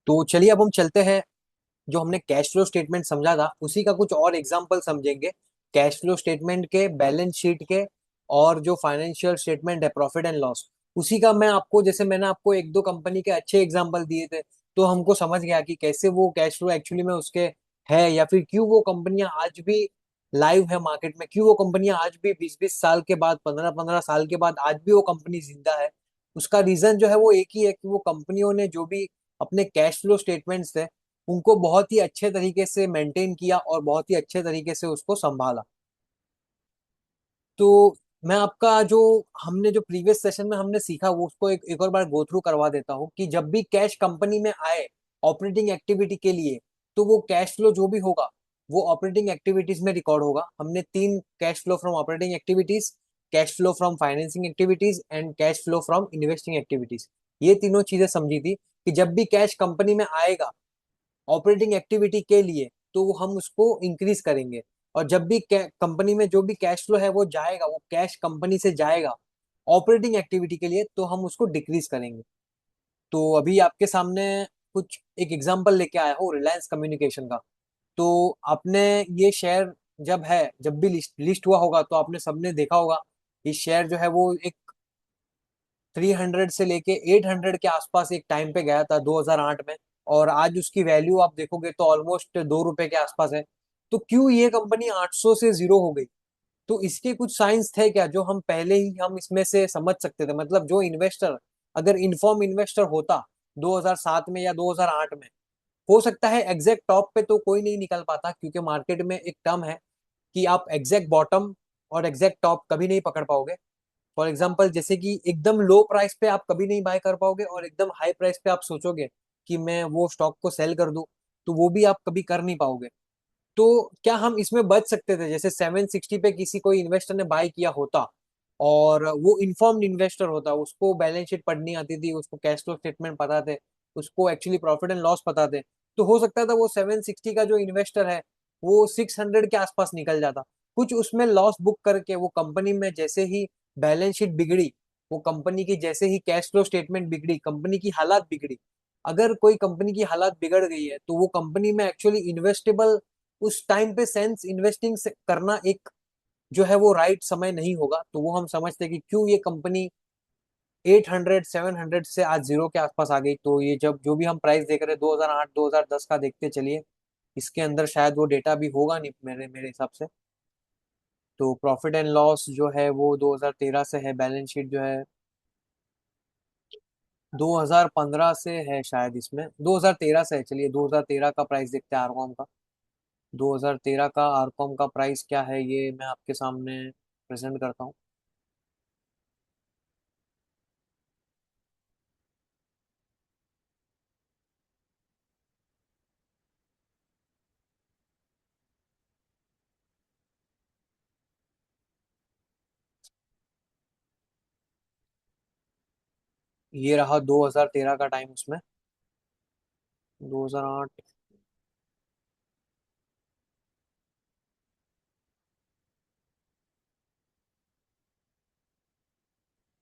तो चलिए अब हम चलते हैं। जो हमने कैश फ्लो स्टेटमेंट समझा था उसी का कुछ और एग्जांपल समझेंगे। कैश फ्लो स्टेटमेंट के, बैलेंस शीट के, और जो फाइनेंशियल स्टेटमेंट है प्रॉफिट एंड लॉस, उसी का मैं आपको, जैसे मैंने आपको एक दो कंपनी के अच्छे एग्जांपल दिए थे, तो हमको समझ गया कि कैसे वो कैश फ्लो एक्चुअली में उसके है, या फिर क्यों वो कंपनियां आज भी लाइव है मार्केट में, क्यों वो कंपनियां आज भी 20-20 साल के बाद, 15-15 साल के बाद आज भी वो कंपनी जिंदा है। उसका रीजन जो है वो एक ही है कि वो कंपनियों ने जो भी अपने कैश फ्लो स्टेटमेंट्स थे उनको बहुत ही अच्छे तरीके से मेंटेन किया और बहुत ही अच्छे तरीके से उसको संभाला। तो मैं आपका जो हमने जो प्रीवियस सेशन में हमने सीखा वो उसको एक और बार गो थ्रू करवा देता हूँ कि जब भी कैश कंपनी में आए ऑपरेटिंग एक्टिविटी के लिए, तो वो कैश फ्लो जो भी होगा वो ऑपरेटिंग एक्टिविटीज में रिकॉर्ड होगा। हमने तीन cash flow from operating activities, cash flow from financing activities and cash flow from investing activities, ये तीनों चीजें समझी थी कि जब भी कैश कंपनी में आएगा ऑपरेटिंग एक्टिविटी के लिए तो वो हम उसको इंक्रीज करेंगे, और जब भी कंपनी में जो भी कैश फ्लो है वो जाएगा, वो कैश कंपनी से जाएगा ऑपरेटिंग एक्टिविटी के लिए, तो हम उसको डिक्रीज करेंगे। तो अभी आपके सामने कुछ एक एग्जांपल लेके आया हूँ रिलायंस कम्युनिकेशन का। तो आपने ये शेयर जब भी लिस्ट लिस्ट हुआ होगा तो आपने सबने देखा होगा, ये शेयर जो है वो एक 300 से लेके 800 के आसपास एक टाइम पे गया था 2008 में, और आज उसकी वैल्यू आप देखोगे तो ऑलमोस्ट 2 रुपए के आसपास है। तो क्यों ये कंपनी 800 से जीरो हो गई? तो इसके कुछ साइंस थे क्या जो हम पहले ही हम इसमें से समझ सकते थे? मतलब जो इन्वेस्टर अगर इन्फॉर्म इन्वेस्टर होता 2007 में या 2008 में, हो सकता है एग्जैक्ट टॉप पे तो कोई नहीं निकल पाता, क्योंकि मार्केट में एक टर्म है कि आप एग्जैक्ट बॉटम और एग्जैक्ट टॉप कभी नहीं पकड़ पाओगे। फॉर एग्जाम्पल, जैसे कि एकदम लो प्राइस पे आप कभी नहीं बाय कर पाओगे, और एकदम हाई प्राइस पे आप सोचोगे कि मैं वो स्टॉक को सेल कर दूं, तो वो भी आप कभी कर नहीं पाओगे। तो क्या हम इसमें बच सकते थे? जैसे 760 पे किसी कोई इन्वेस्टर ने बाय किया होता और वो इन्फॉर्म्ड इन्वेस्टर होता, उसको बैलेंस शीट पढ़नी आती थी, उसको कैश फ्लो स्टेटमेंट पता थे, उसको एक्चुअली प्रॉफिट एंड लॉस पता थे, तो हो सकता था वो 760 का जो इन्वेस्टर है वो 600 के आसपास निकल जाता। कुछ उसमें लॉस बुक करके वो कंपनी में जैसे ही बैलेंस शीट बिगड़ी, वो कंपनी की जैसे ही कैश फ्लो स्टेटमेंट बिगड़ी, कंपनी की हालात बिगड़ी, अगर कोई कंपनी की हालात बिगड़ गई है तो वो कंपनी में एक्चुअली इन्वेस्टेबल उस टाइम पे सेंस इन्वेस्टिंग करना एक जो है वो राइट समय नहीं होगा। तो वो हम समझते हैं कि क्यों ये कंपनी 800 700 से आज जीरो के आसपास आ गई। तो ये जब जो भी हम प्राइस देख रहे हैं 2008 2010 का देखते चलिए, इसके अंदर शायद वो डेटा भी होगा नहीं मेरे मेरे हिसाब से। तो प्रॉफिट एंड लॉस जो है वो 2013 से है, बैलेंस शीट जो है 2015 से है, शायद इसमें 2013 से है। चलिए 2013 का प्राइस देखते हैं आरकॉम का। 2013 का आरकॉम का प्राइस क्या है ये मैं आपके सामने प्रेजेंट करता हूँ। ये रहा 2013 का टाइम उसमें, 2008।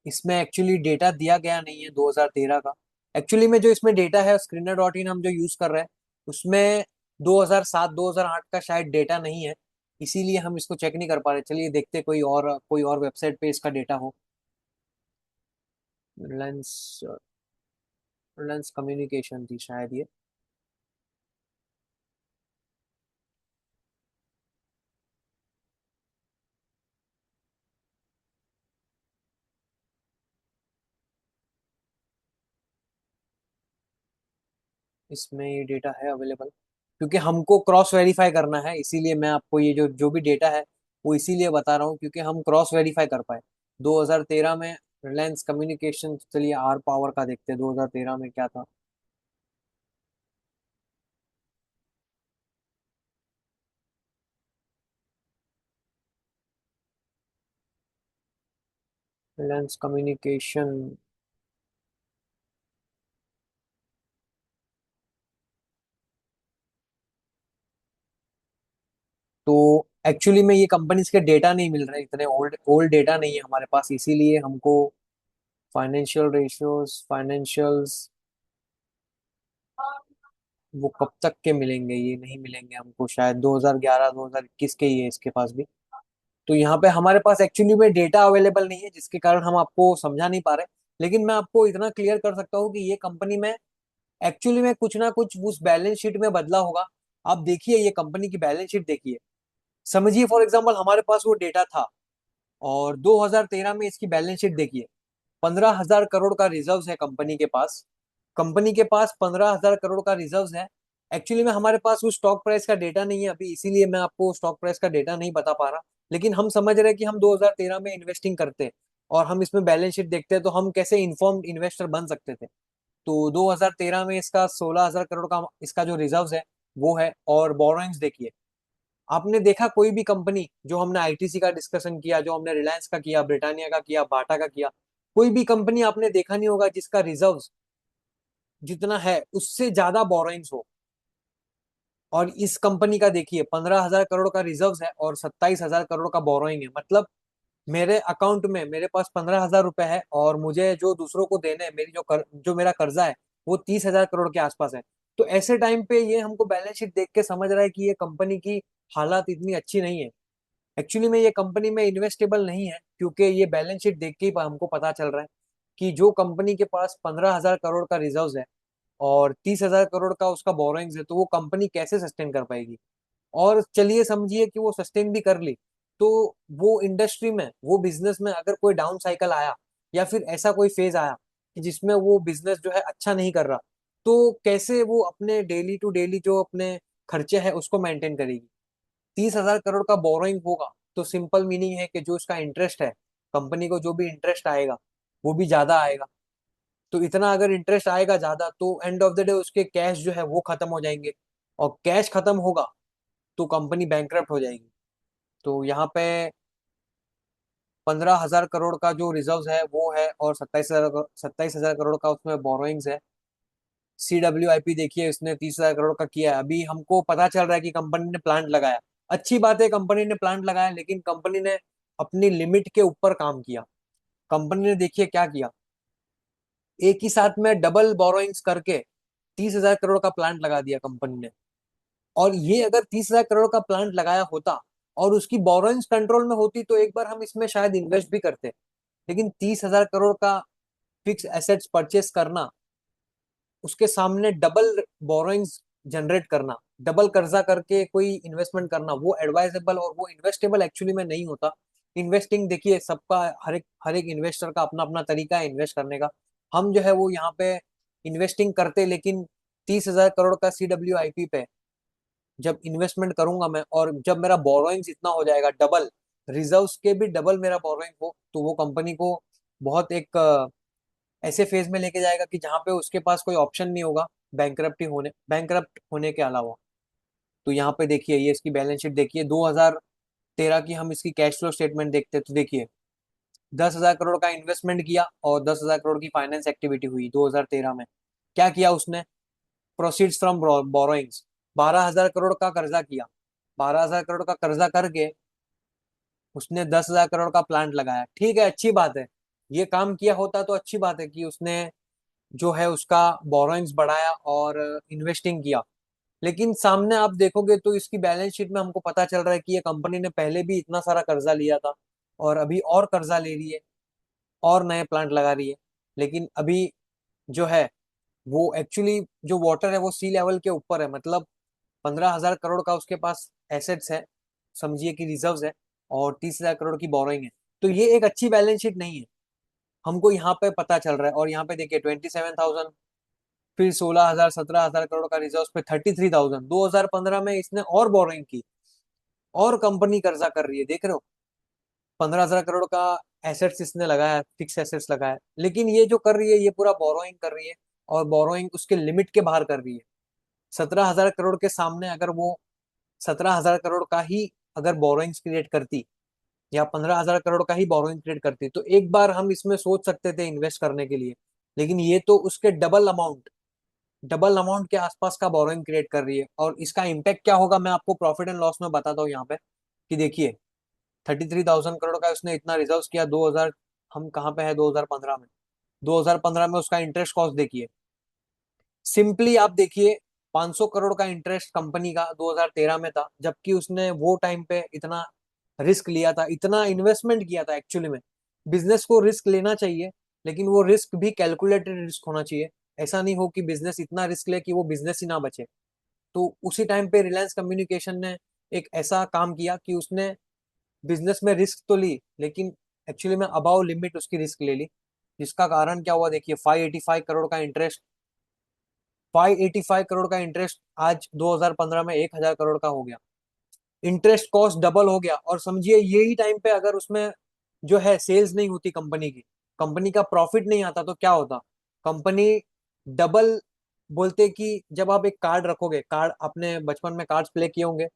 इसमें एक्चुअली डेटा दिया गया नहीं है 2013 का। एक्चुअली में जो इसमें डेटा है स्क्रीनर डॉट इन हम जो यूज कर रहे हैं उसमें 2007 2008 का शायद डेटा नहीं है, इसीलिए हम इसको चेक नहीं कर पा रहे। चलिए देखते कोई और वेबसाइट पे इसका डेटा हो। रिलायंस रिलायंस कम्युनिकेशन थी शायद ये। इसमें ये डेटा है अवेलेबल, क्योंकि हमको क्रॉस वेरीफाई करना है, इसीलिए मैं आपको ये जो जो भी डेटा है वो इसीलिए बता रहा हूँ क्योंकि हम क्रॉस वेरीफाई कर पाए। 2013 में रिलायंस कम्युनिकेशन, चलिए आर पावर का देखते हैं 2013 में क्या था। रिलायंस कम्युनिकेशन, तो एक्चुअली में ये कंपनीज के डेटा नहीं मिल रहे, इतने ओल्ड ओल्ड डेटा नहीं है हमारे पास, इसीलिए हमको फाइनेंशियल रेशियोज, फाइनेंशियल्स, वो कब तक के मिलेंगे, ये नहीं मिलेंगे हमको, शायद 2011 2021 के ही है इसके पास भी। तो यहाँ पे हमारे पास एक्चुअली में डेटा अवेलेबल नहीं है, जिसके कारण हम आपको समझा नहीं पा रहे। लेकिन मैं आपको इतना क्लियर कर सकता हूँ कि ये कंपनी में एक्चुअली में कुछ ना कुछ उस बैलेंस शीट में बदला होगा। आप देखिए ये कंपनी की बैलेंस शीट देखिए, समझिए फॉर एग्जांपल हमारे पास वो डेटा था, और 2013 में इसकी बैलेंस शीट देखिए, 15,000 करोड़ का रिजर्व है कंपनी के पास। कंपनी के पास 15,000 करोड़ का रिजर्व है। एक्चुअली में हमारे पास उस स्टॉक प्राइस का डेटा नहीं है अभी, इसीलिए मैं आपको स्टॉक प्राइस का डेटा नहीं बता पा रहा। लेकिन हम समझ रहे हैं कि हम 2013 में इन्वेस्टिंग करते हैं, और हम इसमें बैलेंस शीट देखते हैं, तो हम कैसे इन्फॉर्म्ड इन्वेस्टर बन सकते थे। तो 2013 में इसका 16,000 करोड़ का इसका जो रिजर्व है वो है। और बोरोइंग्स देखिए, आपने देखा कोई भी कंपनी, जो हमने आईटीसी का डिस्कशन किया, जो हमने रिलायंस का किया, ब्रिटानिया का किया, बाटा का किया, कोई भी कंपनी आपने देखा नहीं होगा जिसका रिजर्व जितना है उससे ज्यादा बोरोइंग्स हो। और इस कंपनी का देखिए 15,000 करोड़ का रिजर्व है और 27,000 करोड़ का बोरोइंग है। मतलब मेरे अकाउंट में मेरे पास 15,000 रुपए है, और मुझे जो दूसरों को देने हैं, मेरी जो मेरा कर्जा है वो 30,000 करोड़ के आसपास है। तो ऐसे टाइम पे ये हमको बैलेंस शीट देख के समझ रहा है कि ये कंपनी की हालात इतनी अच्छी नहीं है। एक्चुअली में ये कंपनी में इन्वेस्टेबल नहीं है, क्योंकि ये बैलेंस शीट देख के ही हमको पता चल रहा है कि जो कंपनी के पास 15,000 करोड़ का रिजर्व है और 30,000 करोड़ का उसका बोरोइंग्स है, तो वो कंपनी कैसे सस्टेन कर पाएगी। और चलिए समझिए कि वो सस्टेन भी कर ली, तो वो इंडस्ट्री में, वो बिजनेस में अगर कोई डाउन साइकिल आया, या फिर ऐसा कोई फेज आया कि जिसमें वो बिजनेस जो है अच्छा नहीं कर रहा, तो कैसे वो अपने डेली टू डेली जो अपने खर्चे हैं उसको मेंटेन करेगी। 30,000 करोड़ का बोरोइंग होगा, तो सिंपल मीनिंग है कि जो इसका इंटरेस्ट है, कंपनी को जो भी इंटरेस्ट आएगा वो भी ज्यादा आएगा। तो इतना अगर इंटरेस्ट आएगा ज्यादा, तो एंड ऑफ द डे उसके कैश जो है वो खत्म हो जाएंगे, और कैश खत्म होगा तो कंपनी बैंकरप्ट हो जाएगी। तो यहाँ पे 15,000 करोड़ का जो रिजर्व है वो है, और 27,000 करोड़ का उसमें बोरोइंग्स है। CWIP देखिए, इसने 30,000 करोड़ का किया है। अभी हमको पता चल रहा है कि कंपनी ने प्लांट लगाया, अच्छी बात है कंपनी ने प्लांट लगाया, लेकिन कंपनी ने अपनी लिमिट के ऊपर काम किया। कंपनी ने देखिए क्या किया, एक ही साथ में डबल बोरोइंग्स करके 30,000 करोड़ का प्लांट लगा दिया कंपनी ने। और ये अगर 30,000 करोड़ का प्लांट लगाया होता और उसकी बोरोइंग्स कंट्रोल में होती, तो एक बार हम इसमें शायद इन्वेस्ट भी करते। लेकिन 30,000 करोड़ का फिक्स एसेट्स परचेस करना, उसके सामने डबल बोरोइंग्स जनरेट करना, डबल कर्जा करके कोई इन्वेस्टमेंट करना, वो एडवाइजेबल और वो इन्वेस्टेबल एक्चुअली में नहीं होता। इन्वेस्टिंग देखिए सबका, हर एक इन्वेस्टर का अपना अपना तरीका है इन्वेस्ट करने का। हम जो है वो यहाँ पे इन्वेस्टिंग करते, लेकिन 30,000 करोड़ का CWIP पे जब इन्वेस्टमेंट करूंगा मैं, और जब मेरा बोरोइंग्स इतना हो जाएगा डबल, रिजर्व्स के भी डबल मेरा बोरोइंग हो, तो वो कंपनी को बहुत एक ऐसे फेज में लेके जाएगा कि जहाँ पे उसके पास कोई ऑप्शन नहीं होगा बैंकरप्ट होने के अलावा। तो यहाँ पे देखिए, ये इसकी बैलेंस शीट देखिए, 2013 की हम इसकी कैश फ्लो स्टेटमेंट देखते हैं, तो देखिए 10,000 करोड़ का इन्वेस्टमेंट किया और 10,000 करोड़ की फाइनेंस एक्टिविटी हुई 2013 में। क्या किया उसने, प्रोसीड्स फ्रॉम बोरोइंग्स, 12,000 करोड़ का कर्जा किया। 12,000 करोड़ का कर्जा करके उसने 10,000 करोड़ का प्लांट लगाया। ठीक है, अच्छी बात है, ये काम किया होता तो अच्छी बात है कि उसने जो है उसका बोरोइंग्स बढ़ाया और इन्वेस्टिंग किया। लेकिन सामने आप देखोगे तो इसकी बैलेंस शीट में हमको पता चल रहा है कि ये कंपनी ने पहले भी इतना सारा कर्जा लिया था, और अभी और कर्जा ले रही है, और नए प्लांट लगा रही है। लेकिन अभी जो है वो एक्चुअली जो वाटर है वो सी लेवल के ऊपर है। मतलब 15,000 करोड़ का उसके पास एसेट्स है, समझिए कि रिजर्व्स है, और 30,000 करोड़ की बोरोइंग है। तो ये एक अच्छी बैलेंस शीट नहीं है, हमको यहाँ पे पता चल रहा है। और यहाँ पे देखिए 27,000, फिर 16,000, 17,000 करोड़ का रिजर्व पे 33,000, 2015 में इसने और बोरोइंग की, और कंपनी कर्जा कर रही है, देख रहे हो। 15,000 करोड़ का एसेट्स इसने लगाया, फिक्स एसेट्स लगाया, लेकिन ये जो कर रही है ये पूरा बोरोइंग कर रही है, और बोरोइंग उसके लिमिट के बाहर कर रही है। 17,000 करोड़ के सामने अगर वो 17,000 करोड़ का ही अगर बोरोइंग्स क्रिएट करती, या 15,000 करोड़ का ही बोरोइंग क्रिएट करती, तो एक बार हम इसमें सोच सकते थे इन्वेस्ट करने के लिए। लेकिन ये तो उसके डबल अमाउंट के आसपास का बोरोइंग क्रिएट कर रही है। और इसका इम्पैक्ट क्या होगा मैं आपको प्रॉफिट एंड लॉस में बताता हूँ यहाँ पे, कि देखिए 33,000 करोड़ का उसने इतना रिजर्व किया 2000, हम कहाँ पे है 2015 में। 2015 में उसका इंटरेस्ट कॉस्ट देखिए, सिंपली आप देखिए 500 करोड़ का इंटरेस्ट कंपनी का 2013 में था, जबकि उसने वो टाइम पे इतना रिस्क लिया था, इतना इन्वेस्टमेंट किया था। एक्चुअली में बिजनेस को रिस्क लेना चाहिए, लेकिन वो रिस्क भी कैलकुलेटेड रिस्क होना चाहिए। ऐसा नहीं हो कि बिजनेस इतना रिस्क ले कि वो बिजनेस ही ना बचे। तो उसी टाइम पे रिलायंस कम्युनिकेशन ने एक ऐसा काम किया कि उसने बिजनेस में रिस्क तो ली, लेकिन एक्चुअली में अबाव लिमिट उसकी रिस्क ले ली। जिसका कारण क्या हुआ देखिए, 585 करोड़ का इंटरेस्ट, 585 करोड़ का इंटरेस्ट आज 2015 में 1000 करोड़ का हो गया। इंटरेस्ट कॉस्ट डबल हो गया। और समझिए यही टाइम पे अगर उसमें जो है सेल्स नहीं होती कंपनी की, कंपनी का प्रॉफिट नहीं आता, तो क्या होता? कंपनी डबल, बोलते कि जब आप एक कार्ड रखोगे, कार्ड अपने बचपन में कार्ड्स प्ले किए होंगे,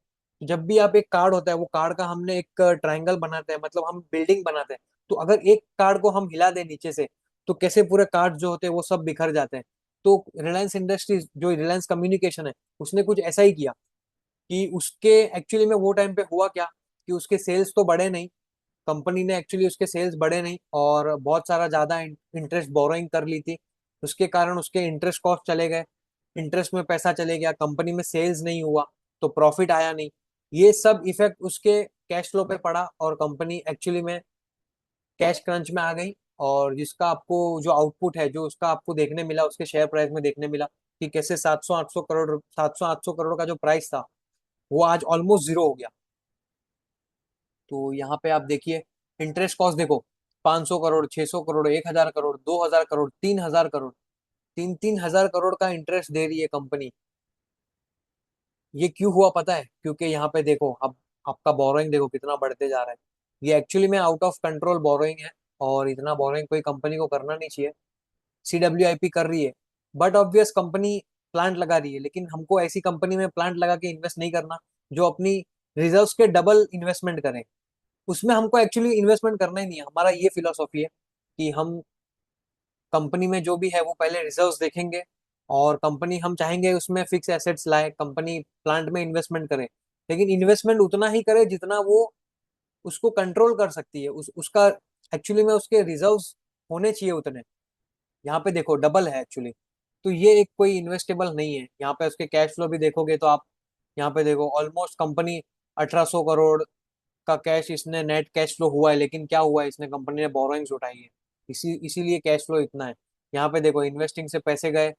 जब भी आप एक कार्ड होता है, वो कार्ड का हमने एक ट्रायंगल बनाते हैं, मतलब हम बिल्डिंग बनाते हैं। तो अगर एक कार्ड को हम हिला दें नीचे से, तो कैसे पूरे कार्ड जो होते हैं वो सब बिखर जाते हैं। तो रिलायंस इंडस्ट्रीज, जो रिलायंस कम्युनिकेशन है, उसने कुछ ऐसा ही किया कि उसके एक्चुअली में वो टाइम पे हुआ क्या कि उसके सेल्स तो बढ़े नहीं, कंपनी ने एक्चुअली उसके सेल्स बढ़े नहीं, और बहुत सारा ज्यादा इंटरेस्ट बोरोइंग कर ली थी। उसके कारण उसके इंटरेस्ट कॉस्ट चले गए, इंटरेस्ट में पैसा चले गया, कंपनी में सेल्स नहीं हुआ, तो प्रॉफिट आया नहीं। ये सब इफेक्ट उसके कैश फ्लो पे पड़ा, और कंपनी एक्चुअली में कैश क्रंच में आ गई। और जिसका आपको जो आउटपुट है, जो उसका आपको देखने मिला, उसके शेयर प्राइस में देखने मिला कि कैसे 700-800 करोड़, 700-800 करोड़ का जो प्राइस था, वो आज ऑलमोस्ट जीरो हो गया। तो यहाँ पे आप देखिए, इंटरेस्ट कॉस्ट देखो, 500 करोड़, 600 करोड़, 1000 करोड़, 2000 करोड़, 3000 करोड़, 3-3 हजार करोड़ का इंटरेस्ट दे रही है कंपनी। ये क्यों हुआ पता है? क्योंकि यहाँ पे देखो, अब आपका बोरोइंग देखो कितना बढ़ते जा रहा है। ये एक्चुअली में आउट ऑफ कंट्रोल बोरोइंग है, और इतना बोरोइंग कोई कंपनी को करना नहीं चाहिए। CWIP कर रही है, बट ऑब्वियस कंपनी प्लांट लगा रही है, लेकिन हमको ऐसी कंपनी में प्लांट लगा के इन्वेस्ट नहीं करना जो अपनी रिजर्व्स के डबल इन्वेस्टमेंट करे। उसमें हमको एक्चुअली इन्वेस्टमेंट करना ही नहीं है। हमारा ये फिलोसॉफी है कि हम कंपनी में जो भी है वो पहले रिजर्व्स देखेंगे, और कंपनी हम चाहेंगे उसमें फिक्स एसेट्स लाए, कंपनी प्लांट में इन्वेस्टमेंट करे, लेकिन इन्वेस्टमेंट उतना ही करे जितना वो उसको कंट्रोल कर सकती है। उसका एक्चुअली में उसके रिजर्व्स होने चाहिए उतने। यहाँ पे देखो डबल है एक्चुअली। तो ये एक कोई इन्वेस्टेबल नहीं है। यहाँ पे उसके कैश फ्लो भी देखोगे तो आप यहाँ पे देखो, ऑलमोस्ट कंपनी 1800 करोड़ का कैश इसने नेट कैश फ्लो हुआ है, लेकिन क्या हुआ है, इसने कंपनी ने बोरोइंग्स उठाई है, इसीलिए कैश फ्लो इतना है। यहाँ पे देखो, इन्वेस्टिंग से पैसे गए,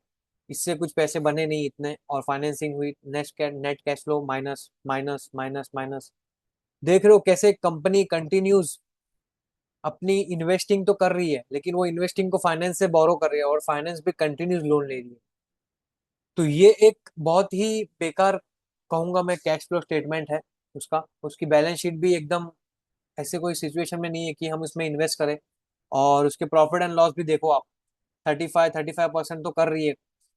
इससे कुछ पैसे बने नहीं इतने, और फाइनेंसिंग हुई, net cash flow minus minus minus minus. देख रहे हो कैसे कंपनी कंटिन्यूज अपनी इन्वेस्टिंग तो कर रही है, लेकिन वो इन्वेस्टिंग को फाइनेंस से बोरो कर रही है, और फाइनेंस भी कंटिन्यूज लोन ले रही है। तो ये एक बहुत ही बेकार, कहूंगा मैं, कैश फ्लो स्टेटमेंट है उसका। उसकी बैलेंस शीट भी एकदम ऐसे कोई सिचुएशन में नहीं है कि हम इसमें इन्वेस्ट करें। और उसके प्रॉफिट एंड लॉस भी देखो आप, 35% तो कर रही है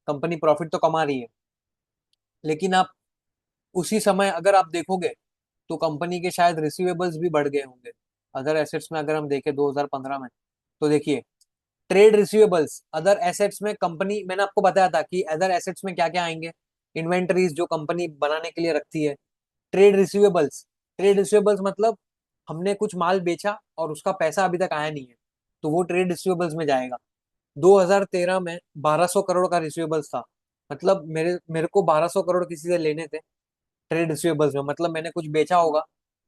कंपनी, प्रॉफिट तो कमा रही है, लेकिन आप उसी समय अगर आप देखोगे तो कंपनी के शायद रिसीवेबल्स भी बढ़ गए होंगे। अदर एसेट्स में अगर हम देखें 2015 में, तो देखिए, ट्रेड रिसीवेबल्स, अदर एसेट्स में कंपनी, मैंने आपको बताया था कि अदर एसेट्स में क्या क्या आएंगे। इन्वेंटरीज जो कंपनी बनाने के लिए रखती है, ट्रेड रिसीवेबल्स। ट्रेड रिसीवेबल्स मतलब हमने कुछ माल बेचा और उसका पैसा अभी तक आया नहीं है, तो वो ट्रेड रिसीवेबल्स में जाएगा। 2013 में 1200 करोड़ का रिसीवेबल्स था, मतलब मेरे मेरे को 1200 करोड़ किसी से लेने थे ट्रेड रिसीवेबल्स में, मतलब मैंने कुछ बेचा होगा,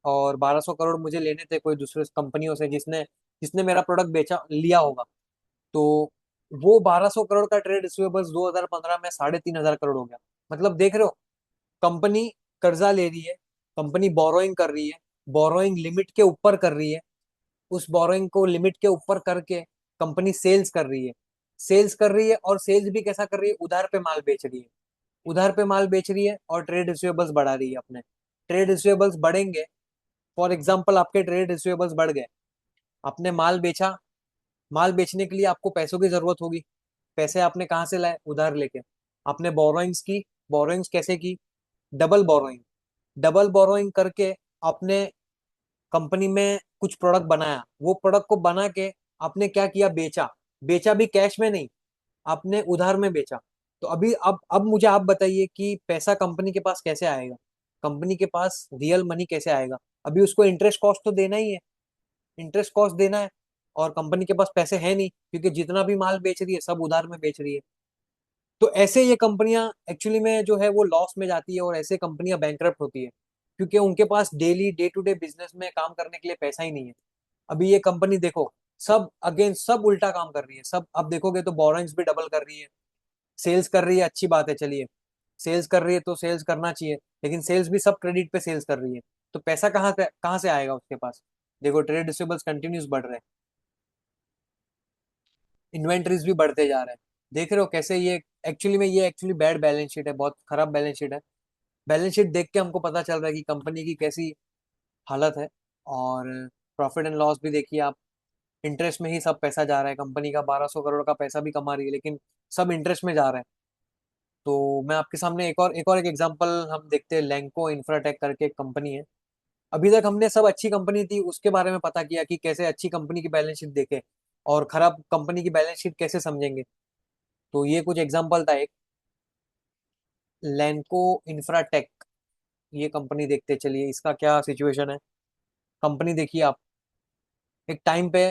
और 1200 करोड़ मुझे लेने थे कोई दूसरे कंपनियों से जिसने जिसने मेरा प्रोडक्ट बेचा लिया होगा। तो वो 1200 करोड़ का ट्रेड रिसीवेबल्स 2015 में 3500 करोड़ हो गया। मतलब देख रहे हो, कंपनी कर्जा ले रही है, कंपनी बोरोइंग कर रही है, बोरोइंग लिमिट के ऊपर कर रही है, उस बोरोइंग को लिमिट के ऊपर करके कंपनी सेल्स कर रही है, सेल्स कर रही है, और सेल्स भी कैसा कर रही है, उधार पे माल बेच रही है, उधार पे माल बेच रही है, और ट्रेड रिसीवेबल्स बढ़ा रही है अपने। ट्रेड रिसीवेबल्स बढ़ेंगे, फॉर एग्जाम्पल आपके ट्रेड रिसीवेबल्स बढ़ गए, आपने माल बेचा, माल बेचने के लिए आपको पैसों की जरूरत होगी, पैसे आपने कहाँ से लाए, उधार लेके। आपने बोरोइंग्स की, बोरोइंग्स कैसे की, डबल बोरोइंग, डबल बोरोइंग करके आपने कंपनी में कुछ प्रोडक्ट बनाया, वो प्रोडक्ट को बना के आपने क्या किया, बेचा, बेचा भी कैश में नहीं, आपने उधार में बेचा। तो अभी अब मुझे आप बताइए कि पैसा कंपनी के पास कैसे आएगा, कंपनी के पास रियल मनी कैसे आएगा? अभी उसको इंटरेस्ट कॉस्ट तो देना ही है, इंटरेस्ट कॉस्ट देना है, और कंपनी के पास पैसे है नहीं, क्योंकि जितना भी माल बेच रही है सब उधार में बेच रही है। तो ऐसे ये कंपनियां एक्चुअली में जो है वो लॉस में जाती है, और ऐसे कंपनियां बैंकरप्ट होती है, क्योंकि उनके पास daily day to day business में काम करने के लिए पैसा ही नहीं है। अभी ये कंपनी देखो, सब अगेन सब उल्टा काम कर रही है, सब अब देखोगे तो बोरोइंग्स भी डबल कर रही है। सेल्स कर रही है, अच्छी बात है, चलिए सेल्स कर रही है तो सेल्स करना चाहिए, लेकिन सेल्स भी सब क्रेडिट पे सेल्स कर रही है, तो पैसा कहाँ से आएगा उसके पास? देखो ट्रेड रिसीवेबल्स कंटिन्यूस बढ़ रहे हैं, इन्वेंटरीज भी बढ़ते जा रहे हैं। देख रहे हो कैसे ये एक्चुअली बैड बैलेंस शीट है, बहुत खराब बैलेंस शीट है। बैलेंस शीट देख के हमको पता चल रहा है कि कंपनी की कैसी हालत है। और प्रॉफिट एंड लॉस भी देखिए आप, इंटरेस्ट में ही सब पैसा जा रहा है, कंपनी का 1200 करोड़ का पैसा भी कमा रही है, लेकिन सब इंटरेस्ट में जा रहा है। तो मैं आपके सामने एक एग्जांपल हम देखते हैं, लैंको इंफ्राटेक करके एक कंपनी है। अभी तक हमने सब अच्छी कंपनी थी उसके बारे में पता किया कि कैसे अच्छी कंपनी की बैलेंस शीट देखे और खराब कंपनी की बैलेंस शीट कैसे समझेंगे। तो ये कुछ एग्जांपल था। एक लैंको इंफ्राटेक, ये कंपनी देखते चलिए इसका क्या सिचुएशन है। कंपनी देखिए आप, एक टाइम पे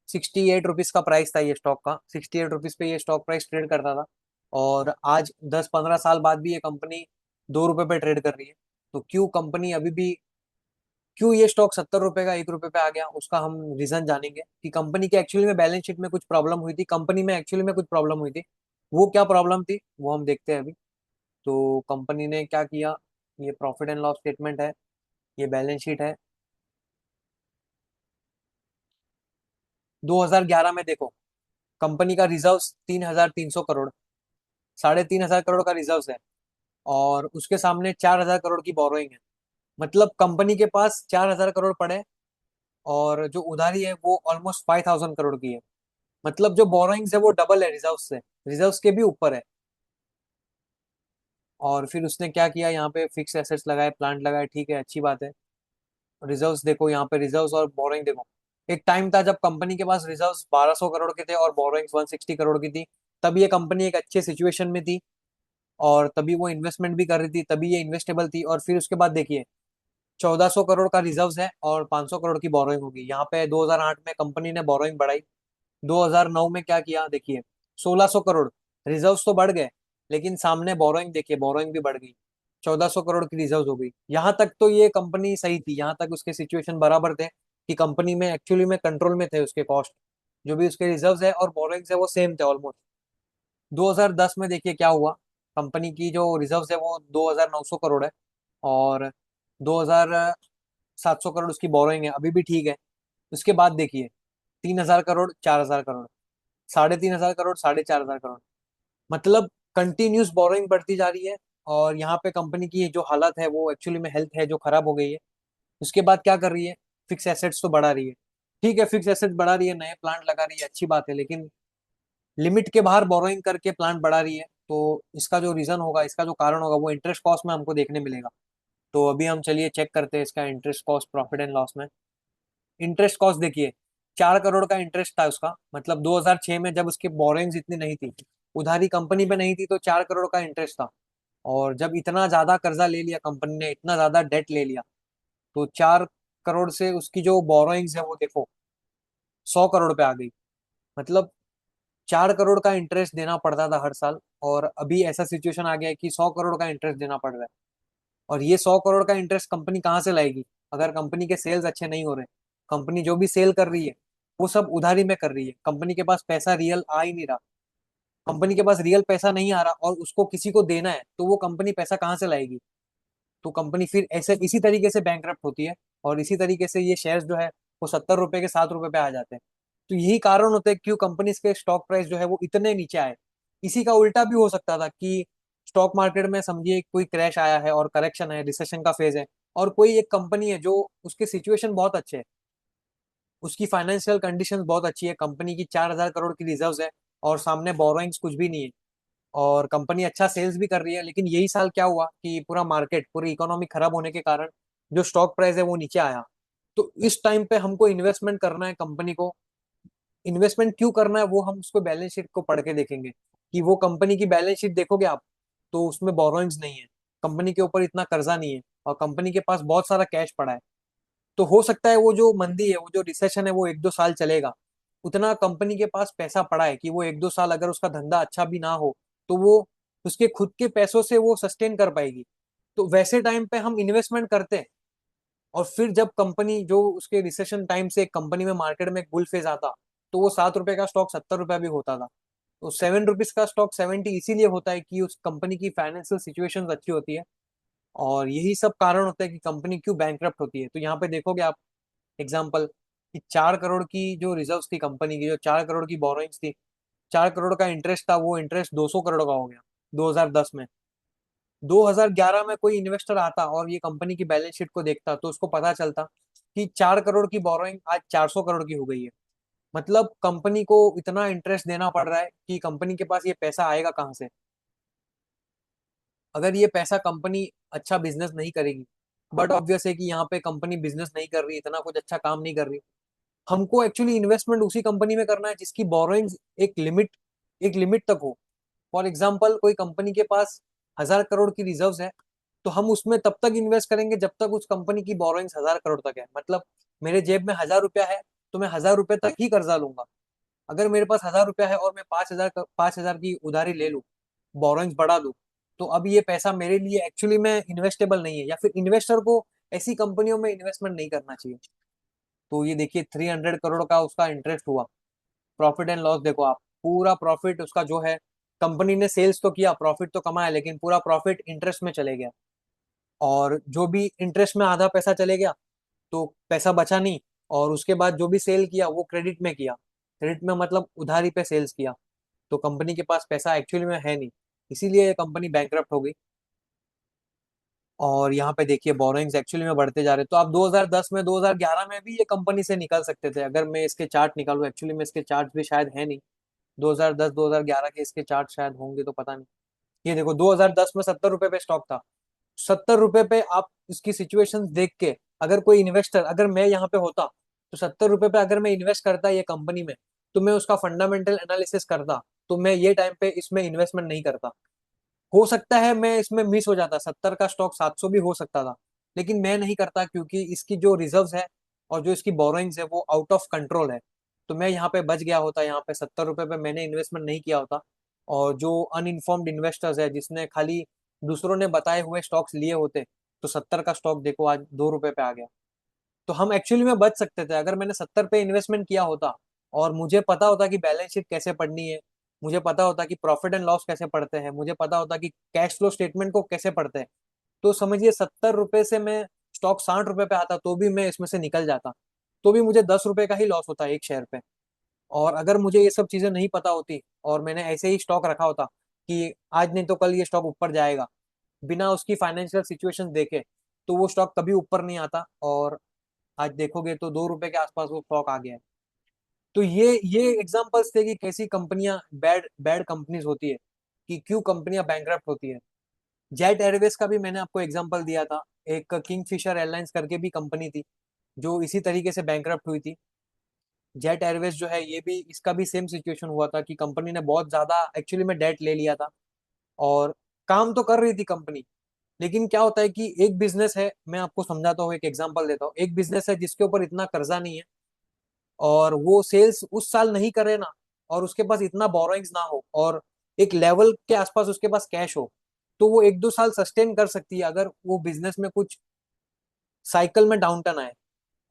68 रुपीज का प्राइस था ये स्टॉक का, 68 रुपीज पे ये स्टॉक प्राइस ट्रेड करता था। और आज 10-15 साल बाद भी ये कंपनी 2 रुपए पे ट्रेड कर रही है। तो क्यों कंपनी अभी भी, क्यों ये स्टॉक 70 रुपए का 1 रुपए पे आ गया, उसका हम रीजन जानेंगे कि कंपनी के एक्चुअली में बैलेंस शीट में कुछ प्रॉब्लम हुई थी, कंपनी में एक्चुअली में कुछ प्रॉब्लम हुई थी। वो क्या प्रॉब्लम थी वो हम देखते हैं अभी। तो कंपनी ने क्या किया, ये प्रॉफिट एंड लॉस स्टेटमेंट है, ये बैलेंस शीट है। 2011 में देखो, कंपनी का रिजर्व 3,300 करोड़, 3,500 करोड़ का रिजर्व है, और उसके सामने 4,000 करोड़ की बोरोइंग है। मतलब कंपनी के पास 4,000 करोड़ पड़े, और जो उधारी है वो ऑलमोस्ट 5,000 करोड़ की है। मतलब जो बोरोइंग्स है वो डबल है रिजर्व से, रिजर्व के भी ऊपर है। और फिर उसने क्या किया, यहाँ पे फिक्स एसेट्स लगाए, प्लांट लगाए, ठीक है अच्छी बात है। रिजर्व्स देखो, यहाँ पे रिजर्व्स और बोरोइंग देखो। एक टाइम था जब कंपनी के पास रिजर्व्स 1,200 करोड़ के थे और बोरोइंग्स 160 करोड़ की थी। तब ये कंपनी एक अच्छे सिचुएशन में थी, और तभी वो इन्वेस्टमेंट भी कर रही थी, तभी ये इन्वेस्टेबल थी। और फिर उसके बाद देखिए, 1,400 करोड़ का रिजर्व्स है और 500 करोड़ की बोरोइंग होगी। यहाँ पे 2008 में कंपनी ने बोरोइंग बढ़ाई, 2009 में क्या किया देखिए, 1,600 करोड़, रिजर्व्स तो बढ़ गए, लेकिन सामने बोरोइंग देखिए, बोरोइंग भी बढ़ गई, 1,400 करोड़ की रिजर्व हो गई। यहाँ तक तो ये कंपनी सही थी, यहाँ तक उसके सिचुएशन बराबर थे कि कंपनी में एक्चुअली में कंट्रोल में थे उसके कॉस्ट, जो भी उसके रिजर्व्स है और बोरोइंग्स है वो सेम थे ऑलमोस्ट। 2010 में देखिए क्या हुआ, कंपनी की जो रिजर्व्स है वो 2,900 करोड़ है, और 2,700 करोड़ उसकी बोरोइंग है, अभी भी ठीक है। उसके बाद देखिए, 3,000 करोड़, 4,000 करोड़, 3,500 करोड़, 4,500 करोड़, मतलब कंटिन्यूस बोरोइंग बढ़ती जा रही है। और यहाँ पे कंपनी की जो हालत है वो एक्चुअली में हेल्थ है जो खराब हो गई है। उसके बाद क्या कर रही है, फिक्स एसेट्स तो बढ़ा रही है, ठीक है फिक्स एसेट्स बढ़ा रही है, नए प्लांट लगा रही है, अच्छी बात है, लेकिन लिमिट के बाहर बोरोइंग करके प्लांट बढ़ा रही है। तो इसका जो रीजन होगा, इसका जो कारण होगा, वो इंटरेस्ट कॉस्ट में हमको देखने मिलेगा। तो अभी हम चलिए चेक करते हैं इसका interest cost profit and loss में। इंटरेस्ट कॉस्ट देखिए, 4 करोड़ का इंटरेस्ट था उसका, मतलब 2006 में जब उसकी बोरोइंग्स इतनी नहीं थी, उधारी कंपनी पे नहीं थी, तो 4 करोड़ का इंटरेस्ट था। और जब इतना ज्यादा कर्जा ले लिया कंपनी ने, इतना ज्यादा डेट ले लिया, तो 4 करोड़ से उसकी जो बोरोइंग्स है वो देखो 100 करोड़ पे आ गई। मतलब 4 करोड़ का इंटरेस्ट देना पड़ता था हर साल, और अभी ऐसा सिचुएशन आ गया है कि 100 करोड़ का इंटरेस्ट देना पड़ रहा है। और ये 100 करोड़ का इंटरेस्ट कंपनी कहाँ से लाएगी, अगर कंपनी के सेल्स अच्छे नहीं हो रहे? कंपनी जो भी सेल कर रही है वो सब उधारी में कर रही है, कंपनी के पास पैसा रियल आ ही नहीं रहा। कंपनी के पास रियल पैसा नहीं आ रहा और उसको किसी को देना है, तो वो कंपनी पैसा कहाँ से लाएगी? तो कंपनी फिर ऐसे इसी तरीके से बैंकरप्ट होती है, और इसी तरीके से ये शेयर्स जो है वो 70 रुपए के 7 रुपए पे आ जाते हैं। तो यही कारण होता है क्यों कंपनी के स्टॉक प्राइस जो है वो इतने नीचे आए। इसी का उल्टा भी हो सकता था कि स्टॉक मार्केट में समझिए कोई क्रैश आया है और करेक्शन है, रिसेशन का फेज है, और कोई एक कंपनी है जो उसके सिचुएशन बहुत अच्छे है, उसकी फाइनेंशियल कंडीशन बहुत अच्छी है, कंपनी की 4,000 करोड़ की रिजर्व्स है, और सामने बोरोइंग्स कुछ भी नहीं है, और कंपनी अच्छा सेल्स भी कर रही है। लेकिन यही साल क्या हुआ कि पूरा मार्केट, पूरी इकोनॉमी खराब होने के कारण जो स्टॉक प्राइस है वो नीचे आया। तो इस टाइम पे हमको इन्वेस्टमेंट करना है कंपनी को। इन्वेस्टमेंट क्यों करना है वो हम उसको बैलेंस शीट को पढ़ के देखेंगे, कि वो कंपनी की बैलेंस शीट देखोगे आप, तो उसमें बोरोइंग्स नहीं है, कंपनी के ऊपर इतना कर्जा नहीं है, और कंपनी के पास बहुत सारा कैश पड़ा है। तो हो सकता है वो जो मंदी है, वो जो रिसेशन है वो 1-2 साल चलेगा। उतना कंपनी के पास पैसा पड़ा है कि वो 1-2 साल अगर उसका धंधा अच्छा भी ना हो, तो वो उसके खुद के पैसों से वो सस्टेन कर पाएगी। तो वैसे टाइम पे हम इन्वेस्टमेंट करते हैं, और फिर जब कंपनी जो उसके रिसेशन टाइम से कंपनी में मार्केट में बुल फेज आता, तो वो 7 रुपए का स्टॉक 70 रुपया भी होता था। तो 7 रुपीज का स्टॉक 70 इसीलिए होता है कि उस कंपनी की फाइनेंशियल सिचुएशन अच्छी होती है, और यही सब कारण होता है कि कंपनी क्यों बैंकरप्ट होती है। तो यहाँ पे देखोगे आप एग्जाम्पल, कि 4 करोड़ की जो रिजर्व्स थी कंपनी की, जो 4 करोड़ की बोरोइंग्स थी, 4 करोड़ का इंटरेस्ट था, वो इंटरेस्ट 200 करोड़ का हो गया 2010 में। 2011 में कोई इन्वेस्टर आता और ये कंपनी की बैलेंस शीट को देखता, तो उसको पता चलता कि 4 करोड़ की बोरोइंग आज 400 करोड़ की हो गई है। मतलब कंपनी को इतना इंटरेस्ट देना पड़ रहा है कि कंपनी के पास ये पैसा आएगा कहाँ से, अगर ये पैसा कंपनी अच्छा बिजनेस नहीं करेगी। बट ऑब्वियस है कि यहाँ पे कंपनी बिजनेस नहीं कर रही, इतना कुछ अच्छा काम नहीं कर रही। हमको एक्चुअली इन्वेस्टमेंट उसी कंपनी में करना है जिसकी बोरोइंग्स एक लिमिट तक हो। फॉर एग्जाम्पल, कोई कंपनी के पास 1000 करोड़ की रिजर्व्स है, तो हम उसमें तब तक इन्वेस्ट करेंगे जब तक उस कंपनी की बोरोइंग्स 1000 करोड़ तक है। मतलब मेरे जेब में 1000 रुपया है, तो मैं 1000 रुपये तक ही कर्जा लूंगा। अगर मेरे पास 1000 रुपया है और मैं 5,000 की उधारी ले लूं, बोरोइंग्स बढ़ा दूं, तो अब ये पैसा मेरे लिए एक्चुअली में इन्वेस्टेबल नहीं है, या फिर इन्वेस्टर को ऐसी कंपनियों में इन्वेस्टमेंट नहीं करना चाहिए। तो ये देखिए 300 करोड़ का उसका इंटरेस्ट हुआ। प्रॉफिट एंड लॉस देखो आप, पूरा प्रॉफिट उसका जो है, कंपनी ने सेल्स तो किया, प्रॉफिट तो कमाया, लेकिन पूरा प्रॉफिट इंटरेस्ट में चले गया। और जो भी इंटरेस्ट में आधा पैसा चले गया, तो पैसा बचा नहीं। और उसके बाद जो भी सेल किया वो क्रेडिट में किया। क्रेडिट में मतलब उधारी पे सेल्स किया, तो कंपनी के पास पैसा एक्चुअली में है नहीं, इसीलिए ये कंपनी बैंकरप्ट हो गई। और यहाँ पे देखिए बोरोइंग्स एक्चुअली में बढ़ते जा रहे हैं। तो आप 2010 में, 2011 में भी ये कंपनी से निकल सकते थे। अगर मैं इसके चार्ट निकालूं, एक्चुअली में इसके चार्ट भी शायद है नहीं, 2010 2011 के इसके चार्ट शायद होंगे तो पता नहीं। ये देखो 2010 में 70 रुपए पे स्टॉक था। 70 रुपए पे आप इसकी सिचुएशन देख के, अगर कोई इन्वेस्टर, अगर मैं यहाँ पे होता, तो 70 रुपए पे अगर मैं इन्वेस्ट करता ये कंपनी में, तो मैं उसका फंडामेंटल एनालिसिस करता, तो मैं ये टाइम पे इसमें इन्वेस्टमेंट नहीं करता। हो सकता है मैं इसमें मिस हो जाता, 70 का स्टॉक 700 भी हो सकता था, लेकिन मैं नहीं करता, क्योंकि इसकी जो रिजर्व्स है और जो इसकी बोरोइंग्स है वो आउट ऑफ कंट्रोल है। तो मैं यहाँ पे बच गया होता, यहाँ पे 70 रुपए पे मैंने इन्वेस्टमेंट नहीं किया होता। और जो अनइन्फॉर्म्ड इन्वेस्टर्स है, जिसने खाली दूसरों ने बताए हुए स्टॉक्स लिए होते, तो 70 का स्टॉक देखो आज 2 रुपए पे आ गया। तो हम एक्चुअली में बच सकते थे अगर मैंने 70 पे इन्वेस्टमेंट किया होता, और मुझे पता होता कि बैलेंस शीट कैसे पढ़नी है, मुझे पता होता कि प्रॉफिट एंड लॉस कैसे पढ़ते हैं, मुझे पता होता कि कैश फ्लो स्टेटमेंट को कैसे पढ़ते हैं। तो समझिए 70 रुपए से मैं स्टॉक 60 रुपए पे आता, तो भी मैं इसमें से निकल जाता, तो भी मुझे 10 रुपए का ही लॉस होता एक शेयर पे। और अगर मुझे ये सब चीजें नहीं पता होती, और मैंने ऐसे ही स्टॉक रखा होता कि आज नहीं तो कल ये स्टॉक ऊपर जाएगा, बिना उसकी फाइनेंशियल सिचुएशन देखे, तो वो स्टॉक कभी ऊपर नहीं आता। और आज देखोगे तो 2 रुपए के आसपास वो स्टॉक आ गया है। तो ये एग्जांपल्स थे कि कैसी कंपनियां बैड बैड कंपनीज होती है, कि क्यों कंपनियां बैंकरप्ट होती है। जेट एयरवेज का भी मैंने आपको एग्जांपल दिया था। एक किंगफिशर एयरलाइंस करके भी कंपनी थी, जो इसी तरीके से बैंकरप्ट हुई थी। जेट एयरवेज जो है, ये भी, इसका भी सेम सिचुएशन हुआ था कि कंपनी ने बहुत ज्यादा एक्चुअली में डेट ले लिया था। और काम तो कर रही थी कंपनी, लेकिन क्या होता है कि एक बिजनेस है, मैं आपको समझाता हूँ, एक एग्जांपल देता हूँ। एक बिजनेस है जिसके ऊपर इतना कर्जा नहीं है, और वो सेल्स उस साल नहीं करे ना, और उसके पास इतना बोरोइंग्स ना हो, और एक लेवल के आसपास उसके पास कैश हो, तो वो 1-2 साल सस्टेन कर सकती है अगर वो बिजनेस में कुछ साइकिल में डाउनटर्न आए।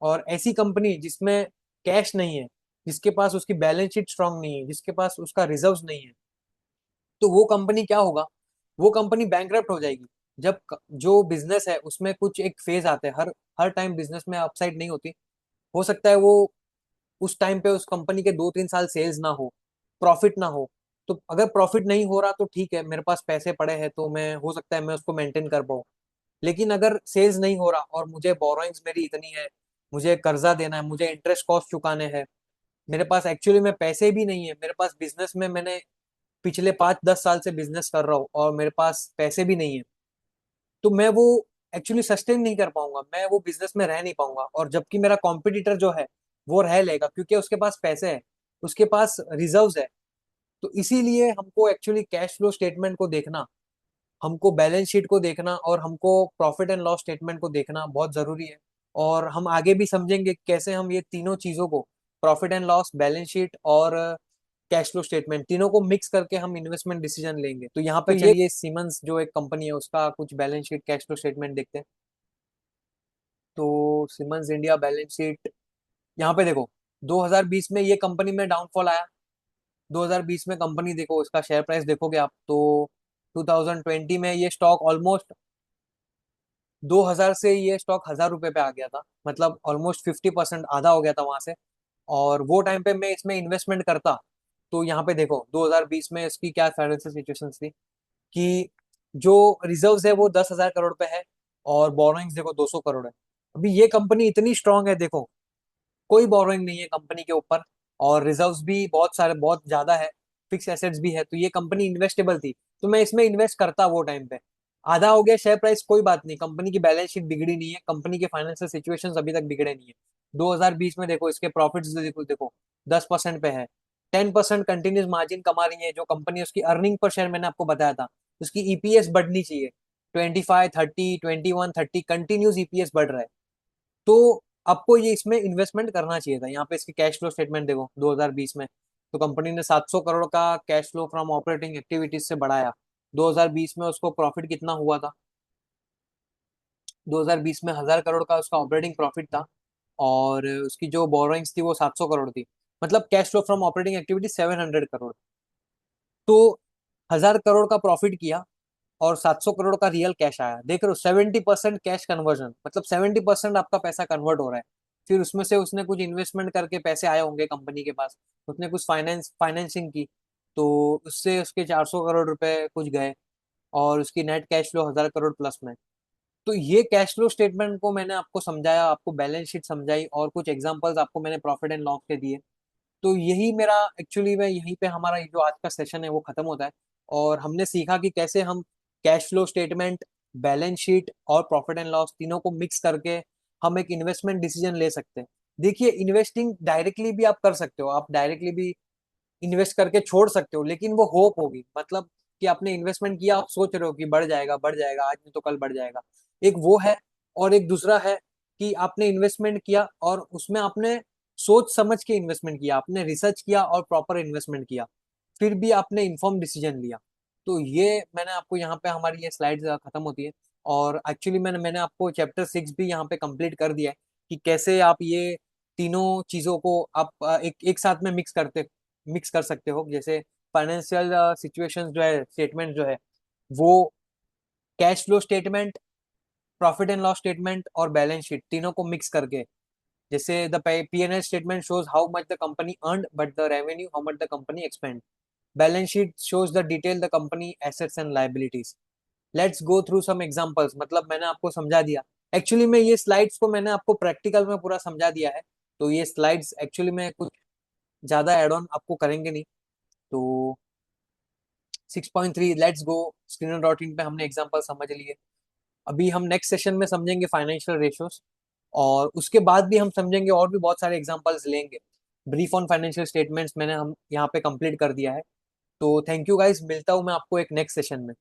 और ऐसी कंपनी जिसमें कैश नहीं है, जिसके पास उसकी बैलेंस शीट स्ट्रांग नहीं है, जिसके पास उसका रिजर्व्स नहीं है, तो वो कंपनी क्या होगा, वो कंपनी बैंकरप्ट हो जाएगी। जब जो बिजनेस है उसमें कुछ एक फेज आता है, हर हर टाइम बिजनेस में अपसाइड नहीं होती। हो सकता है वो उस टाइम पे उस कंपनी के 2-3 साल सेल्स ना हो, प्रॉफिट ना हो। तो अगर प्रॉफिट नहीं हो रहा तो ठीक है, मेरे पास पैसे पड़े हैं, तो मैं, हो सकता है मैं उसको मेंटेन कर पाऊँ। लेकिन अगर सेल्स नहीं हो रहा और मुझे बोरोइंग्स मेरी इतनी है, मुझे कर्जा देना है, मुझे इंटरेस्ट कॉस्ट चुकाने हैं, मेरे पास एक्चुअली में पैसे भी नहीं है, मेरे पास बिजनेस में, मैंने पिछले 5-10 साल से बिजनेस कर रहा हूँ और मेरे पास पैसे भी नहीं है, तो मैं वो एक्चुअली सस्टेन नहीं कर पाऊंगा, मैं वो बिजनेस में रह नहीं पाऊंगा। और जबकि मेरा कॉम्पिटिटर जो है वो रह लेगा, क्योंकि उसके पास पैसे है, उसके पास रिजर्व्स है। तो इसीलिए हमको एक्चुअली कैश फ्लो स्टेटमेंट को देखना, हमको बैलेंस शीट को देखना, और हमको प्रॉफिट एंड लॉस स्टेटमेंट को देखना बहुत जरूरी है। और हम आगे भी समझेंगे कैसे हम ये तीनों चीजों को, profit and loss, balance sheet और कैश फ्लो स्टेटमेंट, तीनों को मिक्स करके हम इन्वेस्टमेंट डिसीजन लेंगे। तो यहाँ पे चलिए सीमेंस जो एक कंपनी है उसका कुछ balance sheet cash flow statement देखते हैं। तो सीमेंस इंडिया बैलेंस शीट, यहाँ पे देखो 2020 में ये कंपनी में डाउनफॉल आया। 2020 में कंपनी देखो, इसका शेयर प्राइस देखोगे आप तो 2020 में ये स्टॉक ऑलमोस्ट 2000 से ये स्टॉक 1000 रुपए पे आ गया था, मतलब ऑलमोस्ट 50% आधा हो गया था वहां से। और वो टाइम पे मैं इसमें इन्वेस्टमेंट करता तो यहाँ पे देखो 2020 में इसकी क्या फाइनेंशियल सिचुएशन थी कि जो रिजर्व्स है वो 10,000 करोड़ पे है, और बोरोइंग्स देखो 200 करोड़ है। अभी ये कंपनी इतनी स्ट्रांग है, देखो कोई बोरोइंग नहीं है कंपनी के ऊपर, और रिजर्व्स भी बहुत सारे बहुत ज्यादा है, फिक्स एसेट्स भी है, तो ये कंपनी इन्वेस्टेबल थी। तो मैं इसमें इन्वेस्ट करता वो टाइम पे। आधा हो गया शेयर प्राइस, कोई बात नहीं, कंपनी की बैलेंस शीट बिगड़ी नहीं है, कंपनी के फाइनेंशियल सिचुएशन अभी तक बिगड़े नहीं है। 2020 में देखो इसके प्रॉफिट्स देखो देखो 10% पे है, 10% कंटिन्यूस मार्जिन कमा रही है जो कंपनी। उसकी अर्निंग पर शेयर मैंने आपको बताया था, उसकी ईपीएस बढ़नी चाहिए, 25, 30, 21, 30 कंटिन्यूस ईपीएस बढ़ रहा है। तो आपको ये इसमें इन्वेस्टमेंट करना चाहिए था। यहाँ पे इसकी कैश फ्लो स्टेटमेंट देखो 2020 में, तो कंपनी ने 700 करोड़ का cash flow from operating activities से बढ़ाया। 2020 में उसको प्रॉफिट कितना हुआ था, 2020 में 1000 करोड़ का उसका ऑपरेटिंग प्रॉफिट था, और उसकी जो बोरोइंग्स थी वो 700 करोड़ थी, मतलब cash flow from operating activity 700 crore. तो 1000 करोड़ का प्रॉफिट किया और 700 करोड़ का रियल कैश आया, देख रहे हो 70% कैश कन्वर्जन, मतलब 70% आपका पैसा कन्वर्ट हो रहा है। फिर उसमें से उसने कुछ इन्वेस्टमेंट करके पैसे आए होंगे कंपनी के पास, उसने कुछ फाइनेंसिंग की, तो उससे उसके 400 करोड़ रुपए कुछ गए, और उसकी net cash flow 1000 crore plus में। तो ये कैश फ्लो स्टेटमेंट को मैंने आपको समझाया, आपको बैलेंस शीट समझाई, और कुछ एग्जांपल्स आपको मैंने प्रॉफिट एंड लॉस के दिए। तो यही मेरा एक्चुअली में यहीं पे हमारा ये जो आज का सेशन है वो खत्म होता है। और हमने सीखा कि कैसे हम cash flow statement, balance sheet और प्रॉफिट एंड लॉस तीनों को मिक्स करके हम एक इन्वेस्टमेंट डिसीजन ले सकते हैं। देखिए इन्वेस्टिंग डायरेक्टली भी आप कर सकते हो, आप डायरेक्टली भी इन्वेस्ट करके छोड़ सकते हो, लेकिन वो होप होगी, मतलब कि आपने इन्वेस्टमेंट किया, आप सोच रहे हो कि बढ़ जाएगा आज नहीं तो कल बढ़ जाएगा, एक वो है। और एक दूसरा है कि आपने इन्वेस्टमेंट किया और उसमें आपने सोच समझ के इन्वेस्टमेंट किया, आपने रिसर्च किया और प्रॉपर इन्वेस्टमेंट किया, फिर भी आपने इन्फॉर्म डिसीजन लिया। तो ये मैंने आपको यहाँ पे, हमारी ये स्लाइड खत्म होती है। और एक्चुअली मैंने आपको चैप्टर 6 भी यहाँ पे कंप्लीट कर दिया है कि कैसे आप ये तीनों चीजों को आप एक साथ में मिक्स कर सकते हो। जैसे फाइनेंशियल सिचुएशंस जो है, स्टेटमेंट जो है वो cash flow statement, profit and loss statement और बैलेंस शीट तीनों को मिक्स करके, जैसे the P&L statement shows how much the company earned but the revenue how much the company expend, balance sheet shows the detail the company assets and liabilities. Let's go through some examples, मतलब मैंने आपको समझा दिया। Actually में ये slides को मैंने आपको प्रैक्टिकल में पूरा समझा दिया है, तो ये स्लाइड्स एक्चुअली में कुछ ज्यादा एड ऑन आपको करेंगे नहीं। तो 6.3 लेट्स गो, स्क्रीनर.इन पे हमने एग्जांपल समझ लिए। अभी हम नेक्स्ट सेशन में समझेंगे फाइनेंशियल रेशियोज, और उसके बाद भी हम समझेंगे और भी बहुत सारे एग्जांपल्स लेंगे। ब्रीफ ऑन फाइनेंशियल स्टेटमेंट्स मैंने हम यहाँ पे कंप्लीट कर दिया है। तो थैंक यू गाइस, मिलता हूँ मैं आपको एक नेक्स्ट सेशन में।